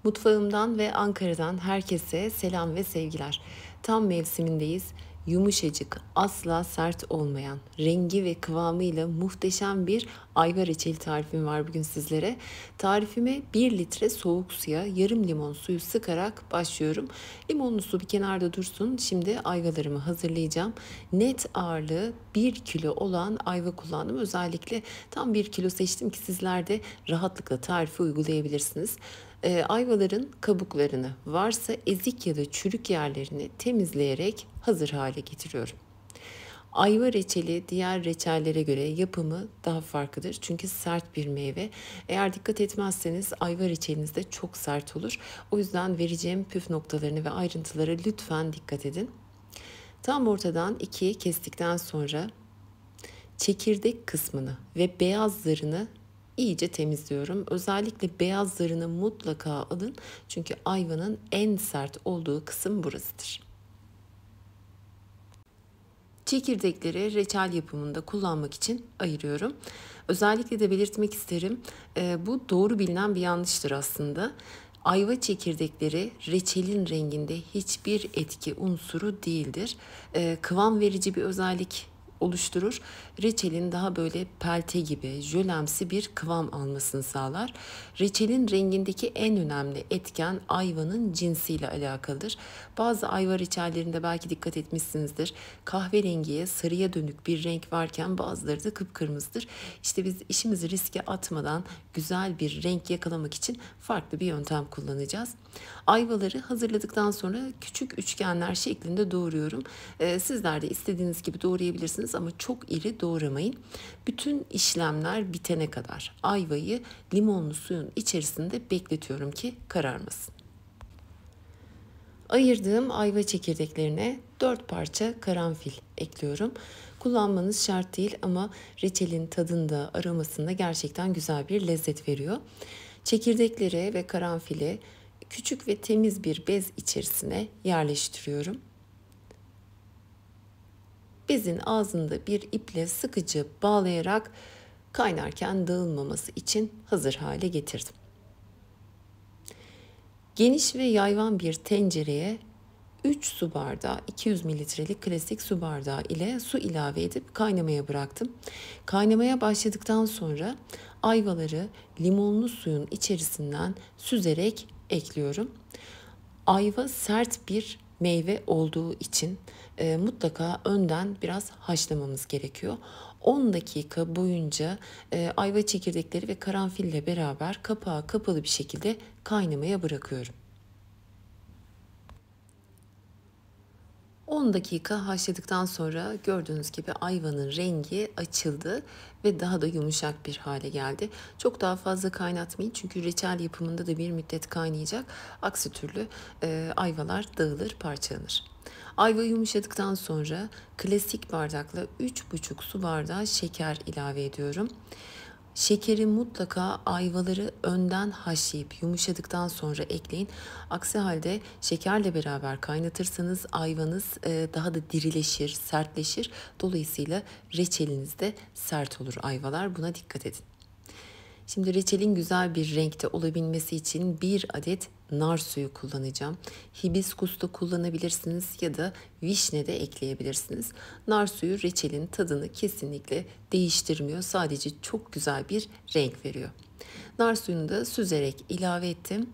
Mutfağımdan ve Ankara'dan herkese selam ve sevgiler. Tam mevsimindeyiz. Yumuşacık, asla sert olmayan, rengi ve kıvamıyla muhteşem bir ayva reçeli tarifim var bugün sizlere. Tarifime 1 litre soğuk suya yarım limon suyu sıkarak başlıyorum. Limonlu su bir kenarda dursun. Şimdi ayvalarımı hazırlayacağım. Net ağırlığı 1 kilo olan ayva kullandım. Özellikle tam 1 kilo seçtim ki sizler de rahatlıkla tarifi uygulayabilirsiniz. Ayvaların kabuklarını, varsa ezik ya da çürük yerlerini temizleyerek hazır hale getiriyorum. Ayva reçeli diğer reçellere göre yapımı daha farklıdır. Çünkü sert bir meyve. Eğer dikkat etmezseniz ayva reçeliniz de çok sert olur. O yüzden vereceğim püf noktalarını ve ayrıntılara lütfen dikkat edin. Tam ortadan ikiye kestikten sonra çekirdek kısmını ve beyazlarını iyice temizliyorum. Özellikle beyazlarını mutlaka alın. Çünkü ayvanın en sert olduğu kısım burasıdır. Çekirdekleri reçel yapımında kullanmak için ayırıyorum. Özellikle de belirtmek isterim, bu doğru bilinen bir yanlıştır aslında. Ayva çekirdekleri reçelin renginde hiçbir etki unsuru değildir. Kıvam verici bir özellik oluşturur. Reçelin daha böyle pelte gibi jölemsi bir kıvam almasını sağlar. Reçelin rengindeki en önemli etken ayvanın cinsiyle alakalıdır. Bazı ayva reçellerinde belki dikkat etmişsinizdir. Kahverengiye, sarıya dönük bir renk varken bazıları da kıpkırmızıdır. İşte biz işimizi riske atmadan güzel bir renk yakalamak için farklı bir yöntem kullanacağız. Ayvaları hazırladıktan sonra küçük üçgenler şeklinde doğruyorum. Sizler de istediğiniz gibi doğrayabilirsiniz ama çok iri doğramayın. Bütün işlemler bitene kadar ayvayı limonlu suyun içerisinde bekletiyorum ki kararmasın. Ayırdığım ayva çekirdeklerine 4 parça karanfil ekliyorum. Kullanmanız şart değil ama reçelin tadında, aromasında gerçekten güzel bir lezzet veriyor. Çekirdekleri ve karanfili küçük ve temiz bir bez içerisine yerleştiriyorum. Bezin ağzında bir iple sıkıcı bağlayarak kaynarken dağılmaması için hazır hale getirdim. Geniş ve yayvan bir tencereye 3 su bardağı 200 mililitrelik klasik su bardağı ile su ilave edip kaynamaya bıraktım. Kaynamaya başladıktan sonra ayvaları limonlu suyun içerisinden süzerek ekliyorum. Ayva sert bir meyve olduğu için mutlaka önden biraz haşlamamız gerekiyor. 10 dakika boyunca ayva çekirdekleri ve karanfille beraber kapağı kapalı bir şekilde kaynamaya bırakıyorum. 10 dakika haşladıktan sonra gördüğünüz gibi ayvanın rengi açıldı ve daha da yumuşak bir hale geldi. Çok daha fazla kaynatmayın çünkü reçel yapımında da bir müddet kaynayacak. Aksi türlü ayvalar dağılır, parçalanır. Ayva yumuşadıktan sonra klasik bardakla 3,5 su bardağı şeker ilave ediyorum. Şekeri mutlaka ayvaları önden haşlayıp yumuşadıktan sonra ekleyin. Aksi halde şekerle beraber kaynatırsanız ayvanız daha da dirileşir, sertleşir. Dolayısıyla reçeliniz de sert olur ayvalar. Buna dikkat edin. Şimdi reçelin güzel bir renkte olabilmesi için 1 adet nar suyu kullanacağım. Hibiskus da kullanabilirsiniz ya da vişne de ekleyebilirsiniz. Nar suyu reçelin tadını kesinlikle değiştirmiyor. Sadece çok güzel bir renk veriyor. Nar suyunu da süzerek ilave ettim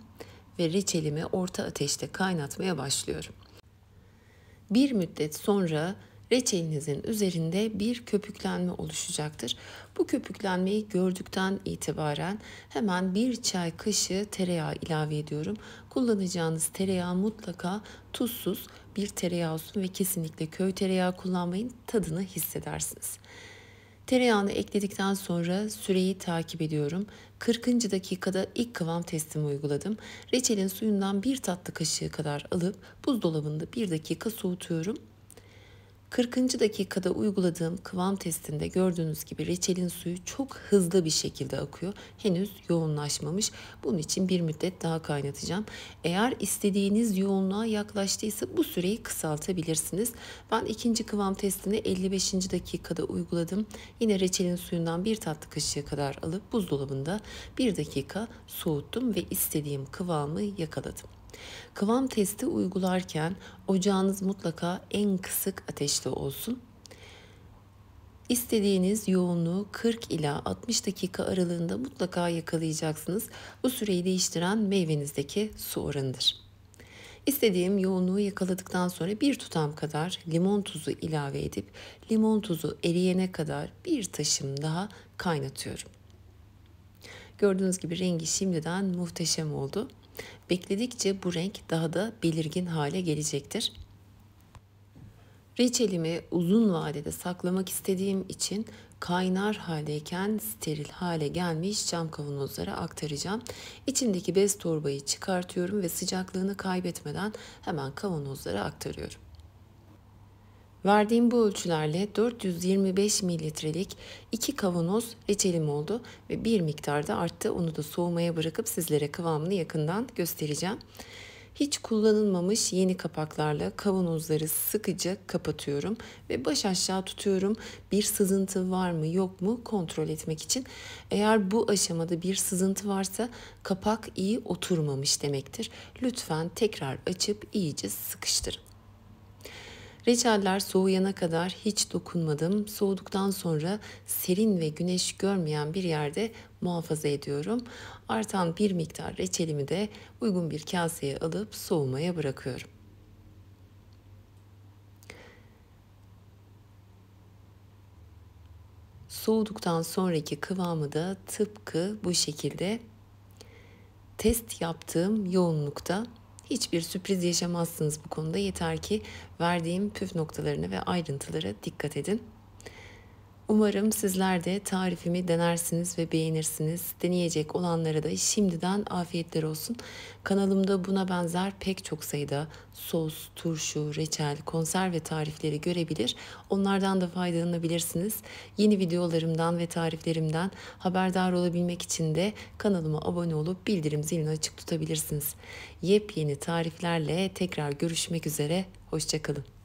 ve reçelimi orta ateşte kaynatmaya başlıyorum. Bir müddet sonra reçelinizin üzerinde bir köpüklenme oluşacaktır. Bu köpüklenmeyi gördükten itibaren hemen 1 çay kaşığı tereyağı ilave ediyorum. Kullanacağınız tereyağı mutlaka tuzsuz bir tereyağı olsun ve kesinlikle köy tereyağı kullanmayın. Tadını hissedersiniz. Tereyağını ekledikten sonra süreyi takip ediyorum. 40. dakikada ilk kıvam testimi uyguladım. Reçelin suyundan 1 tatlı kaşığı kadar alıp buzdolabında 1 dakika soğutuyorum. 40. dakikada uyguladığım kıvam testinde gördüğünüz gibi reçelin suyu çok hızlı bir şekilde akıyor. Henüz yoğunlaşmamış. Bunun için bir müddet daha kaynatacağım. Eğer istediğiniz yoğunluğa yaklaştıysa bu süreyi kısaltabilirsiniz. Ben ikinci kıvam testini 55. dakikada uyguladım. Yine reçelin suyundan bir tatlı kaşığı kadar alıp buzdolabında 1 dakika soğuttum ve istediğim kıvamı yakaladım. Kıvam testi uygularken ocağınız mutlaka en kısık ateşte olsun. İstediğiniz yoğunluğu 40 ila 60 dakika aralığında mutlaka yakalayacaksınız. Bu süreyi değiştiren meyvenizdeki su oranıdır. İstediğim yoğunluğu yakaladıktan sonra bir tutam kadar limon tuzu ilave edip limon tuzu eriyene kadar bir taşım daha kaynatıyorum. Gördüğünüz gibi rengi şimdiden muhteşem oldu. Bekledikçe bu renk daha da belirgin hale gelecektir. Reçelimi uzun vadede saklamak istediğim için kaynar haldeyken steril hale gelmiş cam kavanozlara aktaracağım. İçindeki bez torbayı çıkartıyorum ve sıcaklığını kaybetmeden hemen kavanozlara aktarıyorum. Verdiğim bu ölçülerle 425 mililitrelik 2 kavanoz reçelim oldu ve bir miktar da arttı. Onu da soğumaya bırakıp sizlere kıvamını yakından göstereceğim. Hiç kullanılmamış yeni kapaklarla kavanozları sıkıca kapatıyorum ve baş aşağı tutuyorum. Bir sızıntı var mı yok mu kontrol etmek için. Eğer bu aşamada bir sızıntı varsa kapak iyi oturmamış demektir. Lütfen tekrar açıp iyice sıkıştırın. Reçeller soğuyana kadar hiç dokunmadım. Soğuduktan sonra serin ve güneş görmeyen bir yerde muhafaza ediyorum. Artan bir miktar reçelimi de uygun bir kaseye alıp soğumaya bırakıyorum. Soğuduktan sonraki kıvamı da tıpkı bu şekilde. Test yaptığım yoğunlukta. Hiçbir sürpriz yaşamazsınız bu konuda. Yeter ki verdiğim püf noktalarına ve ayrıntılara dikkat edin. Umarım sizler de tarifimi denersiniz ve beğenirsiniz. Deneyecek olanlara da şimdiden afiyetler olsun. Kanalımda buna benzer pek çok sayıda sos, turşu, reçel, konserve tarifleri görebilir. Onlardan da faydalanabilirsiniz. Yeni videolarımdan ve tariflerimden haberdar olabilmek için de kanalıma abone olup bildirim zilini açık tutabilirsiniz. Yepyeni tariflerle tekrar görüşmek üzere. Hoşça kalın.